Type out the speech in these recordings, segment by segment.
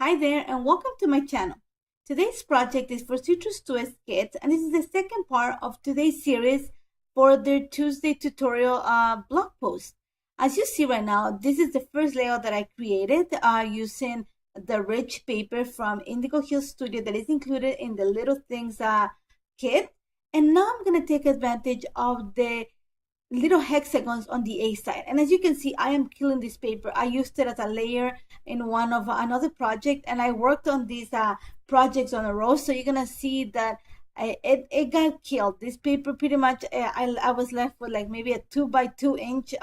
Hi there and welcome to my channel. Today's project is for Citrus 2S Kids and this is the second part of today's series for their Tuesday tutorial blog post. As you see right now, this is the first layout that I created using the rich paper from Indigo Hill Studio that is included in the Little Things kit. And now I'm going to take advantage of the little hexagons on the A side. And as you can see, I am killing this paper. I used it as a layer in one of another project, and I worked on these projects on a row. So you're gonna see that it got killed. This paper pretty much, I was left with like maybe a 2x2 inch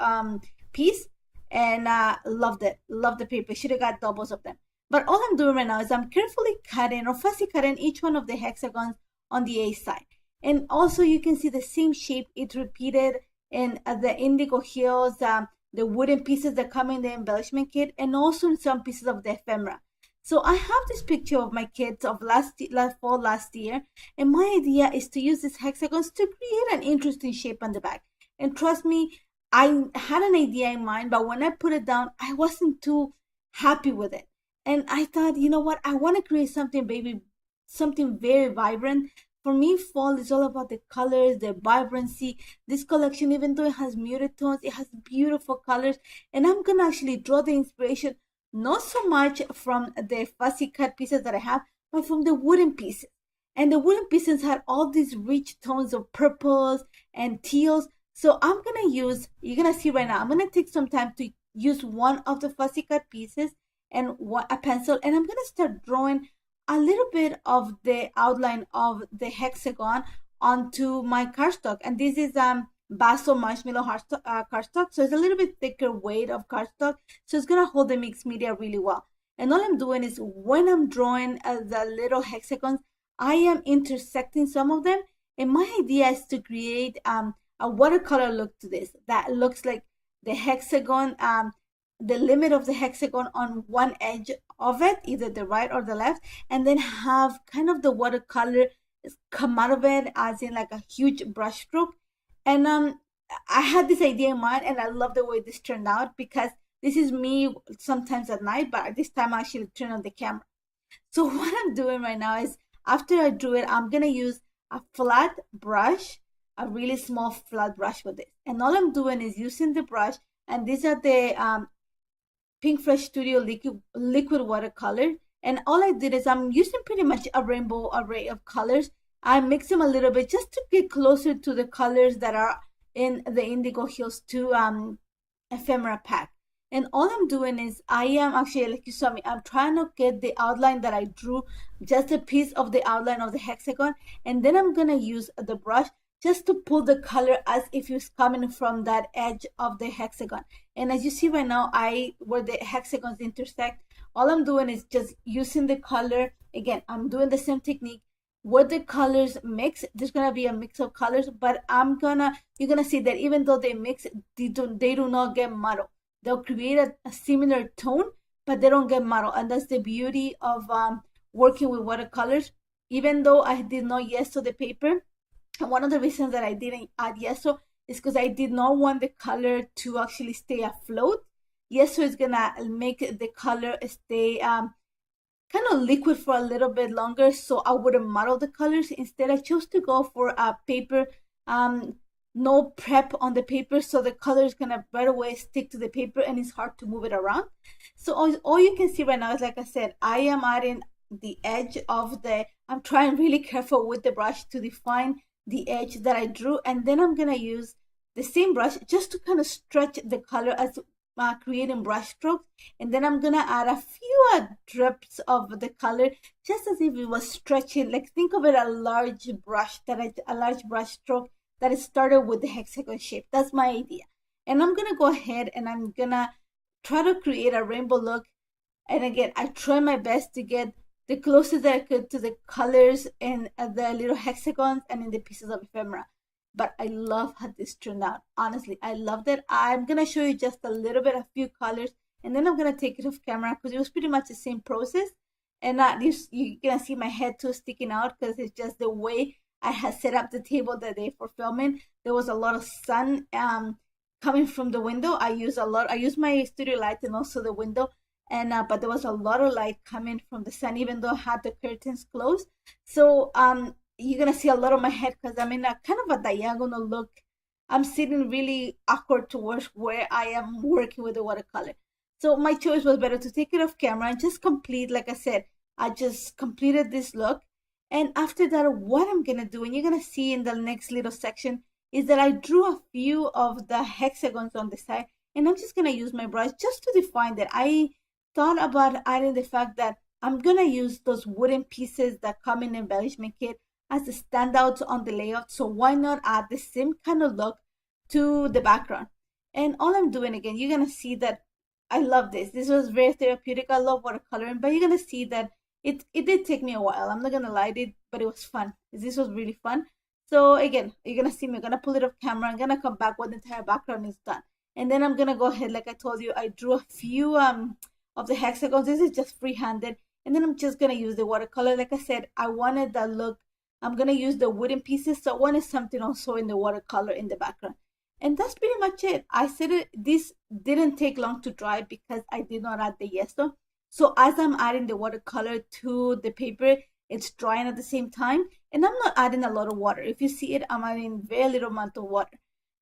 piece, and loved it. Loved the paper. Should have got doubles of them. But all I'm doing right now is I'm carefully cutting or fussy cutting each one of the hexagons on the A side. And also you can see the same shape. It's repeated in the Indigo Hills, the wooden pieces that come in the embellishment kit, and also in some pieces of the ephemera. So I have this picture of my kids of last fall last year, and my idea is to use these hexagons to create an interesting shape on the back. And trust me, I had an idea in mind, but when I put it down, I wasn't too happy with it. And I thought, you know what, I want to create something, baby, something very vibrant. For me, fall is all about the colors, the vibrancy. This collection, even though it has muted tones, it has beautiful colors. And I'm going to actually draw the inspiration, not so much from the fussy cut pieces that I have, but from the wooden pieces. And the wooden pieces had all these rich tones of purples and teals. So I'm going to use, you're going to see right now, I'm going to take some time to use one of the fussy cut pieces and a pencil. And I'm going to start drawing a little bit of the outline of the hexagon onto my cardstock. And this is Basil Marshmallow cardstock. So it's a little bit thicker weight of cardstock. So it's going to hold the mixed media really well. And all I'm doing is when I'm drawing the little hexagons, I am intersecting some of them. And my idea is to create a watercolor look to this. That looks like the hexagon, the limit of the hexagon on one edge of it, either the right or the left, and then have kind of the watercolor come out of it as in like a huge brush stroke. And I had this idea in mind, and I love the way this turned out because this is me sometimes at night, but this time I actually turn on the camera. So what I'm doing right now is after I drew it, I'm gonna use a flat brush, a really small flat brush with this. And all I'm doing is using the brush, and these are the Pink Fresh Studio liquid watercolor. And all I did is I'm using pretty much a rainbow array of colors. I mix them a little bit just to get closer to the colors that are in the Indigo Hills 2 ephemera pack. And all I'm doing is I am actually, like you saw me, I'm trying to get the outline that I drew, just a piece of the outline of the hexagon. And then I'm going to use the brush just to pull the color as if it's coming from that edge of the hexagon. And as you see right now, where the hexagons intersect, all I'm doing is just using the color. Again, I'm doing the same technique. Where the colors mix, there's gonna be a mix of colors, but you're gonna see that even though they mix, they do not get muddled. They'll create a similar tone, but they don't get muddled. And that's the beauty of working with watercolors. Even though I did not yeso the paper, and one of the reasons that I didn't add yeso is because I did not want the color to actually stay afloat. Yeso is gonna make the color stay kind of liquid for a little bit longer, so I wouldn't muddle the colors. Instead, I chose to go for a paper, no prep on the paper, so the color is gonna right away stick to the paper and it's hard to move it around. So all you can see right now is, like I said, I am adding the edge of I'm trying really careful with the brush to define the edge that I drew, and then I'm gonna use the same brush just to kind of stretch the color as creating brush strokes. And then I'm gonna add a few drips of the color just as if it was stretching. Like think of it a large brush stroke that is started with the hexagon shape. That's my idea. And I'm gonna go ahead and I'm gonna try to create a rainbow look. And again, I try my best to get the closest that I could to the colors in the little hexagons and in the pieces of ephemera. But I love how this turned out. Honestly, I loved it. I'm going to show you just a little bit, a few colors, and then I'm going to take it off camera because it was pretty much the same process. And you're going to see my head too sticking out because it's just the way I had set up the table that day for filming. There was a lot of sun coming from the window. I use my studio light and also the window. and but there was a lot of light coming from the sun, even though I had the curtains closed. So you're gonna see a lot of my head because I'm in a kind of a diagonal look. I'm sitting really awkward towards where I am working with the watercolor. So my choice was better to take it off camera and just complete, like I said, I just completed this look. And after that, what I'm gonna do, and you're gonna see in the next little section, is that I drew a few of the hexagons on the side, and I'm just gonna use my brush just to define that. I thought about adding the fact that I'm gonna use those wooden pieces that come in embellishment kit as the standouts on the layout. So why not add the same kind of look to the background? And all I'm doing, again, you're gonna see that I love this. This was very therapeutic. I love watercoloring, but you're gonna see that it did take me a while. I'm not gonna lie, but it was fun. This was really fun. So again, you're gonna see me. I'm gonna pull it off camera. I'm gonna come back when the entire background is done, and then I'm gonna go ahead. Like I told you, I drew a few of the hexagons. This is just freehanded, and then I'm just gonna use the watercolor. Like I said, I wanted that look. I'm gonna use the wooden pieces, so I wanted something also in the watercolor in the background. And that's pretty much it. I said it, this didn't take long to dry because I did not add the yesto. So as I'm adding the watercolor to the paper, it's drying at the same time. And I'm not adding a lot of water. If you see it, I'm adding very little amount of water.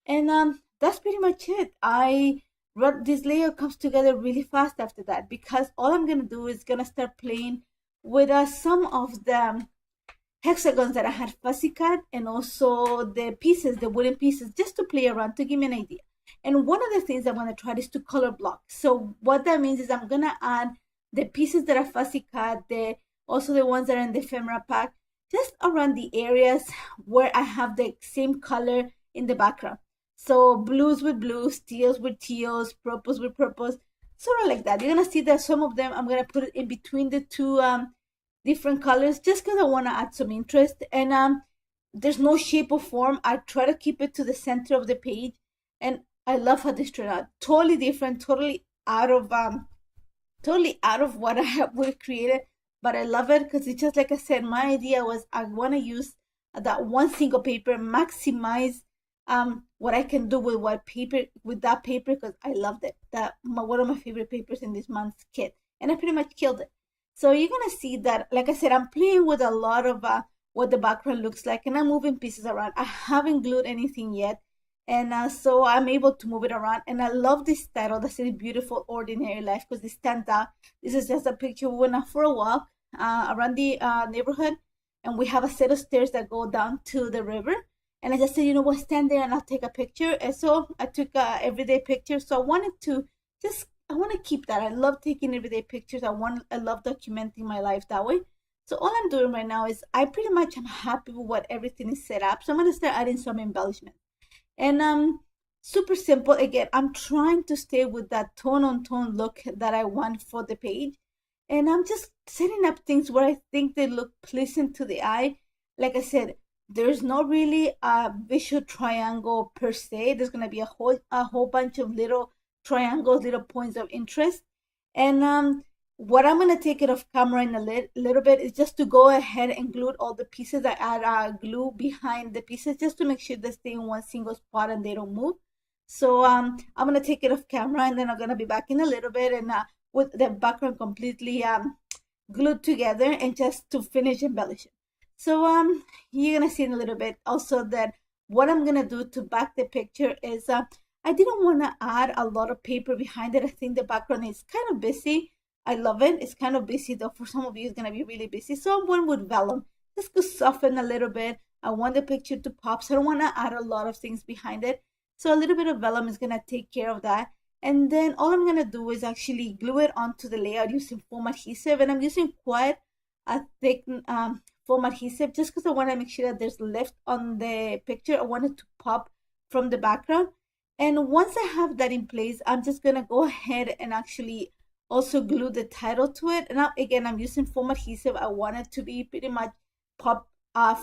And that's pretty much it. This layout comes together really fast after that, because all I'm gonna do is gonna start playing with some of the hexagons that I had fussy cut, and also the pieces, the wooden pieces, just to play around to give me an idea. And one of the things I'm going to try is to color block. So what that means is I'm going to add the pieces that are fussy cut, also the ones that are in the ephemera pack, just around the areas where I have the same color in the background. So blues with blues, teals with teals, purples with purples, sort of like that. You're going to see that some of them I'm going to put it in between the two different colors, just because I want to add some interest. And there's no shape or form. I try to keep it to the center of the page, and I love how this turned out. Totally different, totally out of what I would have created, but I love it because it's just like I said. My idea was I want to use that one single paper, maximize what I can do with that paper, because I loved it. One of my favorite papers in this month's kit, and I pretty much killed it. So you're going to see that, like I said, I'm playing with a lot of what the background looks like, and I'm moving pieces around. I haven't glued anything yet, and so I'm able to move it around. And I love this title that says Beautiful Ordinary Life, because it stands out. This is just a picture. We went out for a walk around the neighborhood, and we have a set of stairs that go down to the river. And I just said, you know what, stand there and I'll take a picture. And so I took a everyday picture. So I want to keep that. I love taking everyday pictures. I love documenting my life that way. So all I'm doing right now is I pretty much am happy with what everything is set up. So I'm going to start adding some embellishment. And super simple. Again, I'm trying to stay with that tone on tone look that I want for the page. And I'm just setting up things where I think they look pleasant to the eye. Like I said, there's not really a visual triangle per se. There's going to be a whole bunch of little triangles, little points of interest. And what I'm going to take it off camera in a little bit is just to go ahead and glue all the pieces. I add glue behind the pieces just to make sure they stay in one single spot and they don't move. So I'm going to take it off camera, and then I'm going to be back in a little bit, and with the background completely glued together, and just to finish embellishing. So you're going to see in a little bit also that what I'm going to do to back the picture is I didn't want to add a lot of paper behind it. I think the background is kind of busy. I love it. It's kind of busy, though. For some of you, it's going to be really busy. So I'm going with vellum. Just to soften a little bit. I want the picture to pop, so I don't want to add a lot of things behind it. So a little bit of vellum is going to take care of that. And then all I'm going to do is actually glue it onto the layout using foam adhesive. And I'm using quite a thick foam adhesive just because I want to make sure that there's lift on the picture. I want it to pop from the background. And once I have that in place, I'm just going to go ahead and actually also glue the title to it. And now, again, I'm using foam adhesive. I want it to be pretty much pop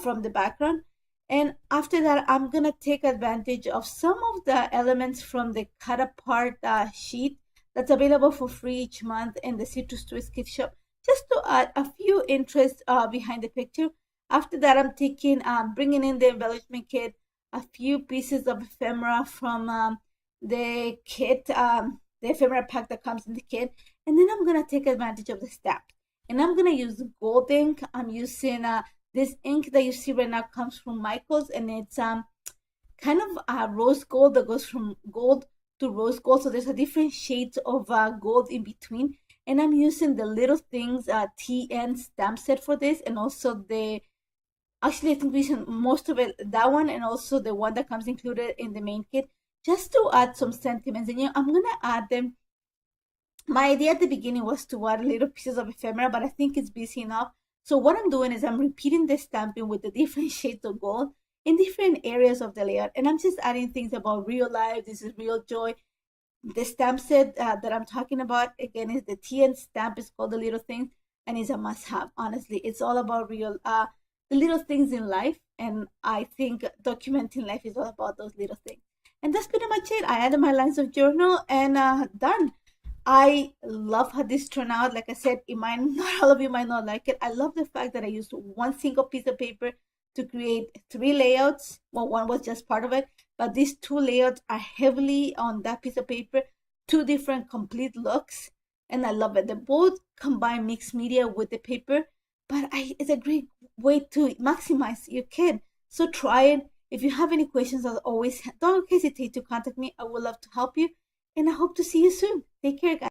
from the background. And after that, I'm going to take advantage of some of the elements from the cut apart sheet that's available for free each month in the Citrus Twist Gift Shop, just to add a few interests behind the picture. After that, I'm bringing in the embellishment kit, a few pieces of ephemera from the kit, the ephemera pack that comes in the kit. And then I'm gonna take advantage of the stamp. And I'm gonna use gold ink. I'm using this ink that you see right now comes from Michaels, and it's kind of rose gold that goes from gold to rose gold. So there's a different shades of gold in between. And I'm using the Little Things TN stamp set for this, and also the, actually I think we using most of it, that one, and also the one that comes included in the main kit, just to add some sentiments. And I'm gonna add them. My idea at the beginning was to add little pieces of ephemera, but I think it's busy enough. So what I'm doing is I'm repeating the stamping with the different shades of gold in different areas of the layout, and I'm just adding things about real life. This is real joy. The stamp set that I'm talking about, again, is the TN stamp. It's called The Little Things, and it's a must-have. Honestly, it's all about the little things in life, and I think documenting life is all about those little things. And that's pretty much it. I added my lines of journal, and done. I love how this turned out. Like I said, it might not, all of you might not like it. I love the fact that I used one single piece of paper to create three layouts. Well, one was just part of it, but these two layouts are heavily on that piece of paper, two different complete looks, and I love it. They both combine mixed media with the paper, but it's a great way to maximize your kit. So try it. If you have any questions, as always, don't hesitate to contact me. I would love to help you, and I hope to see you soon. Take care, guys.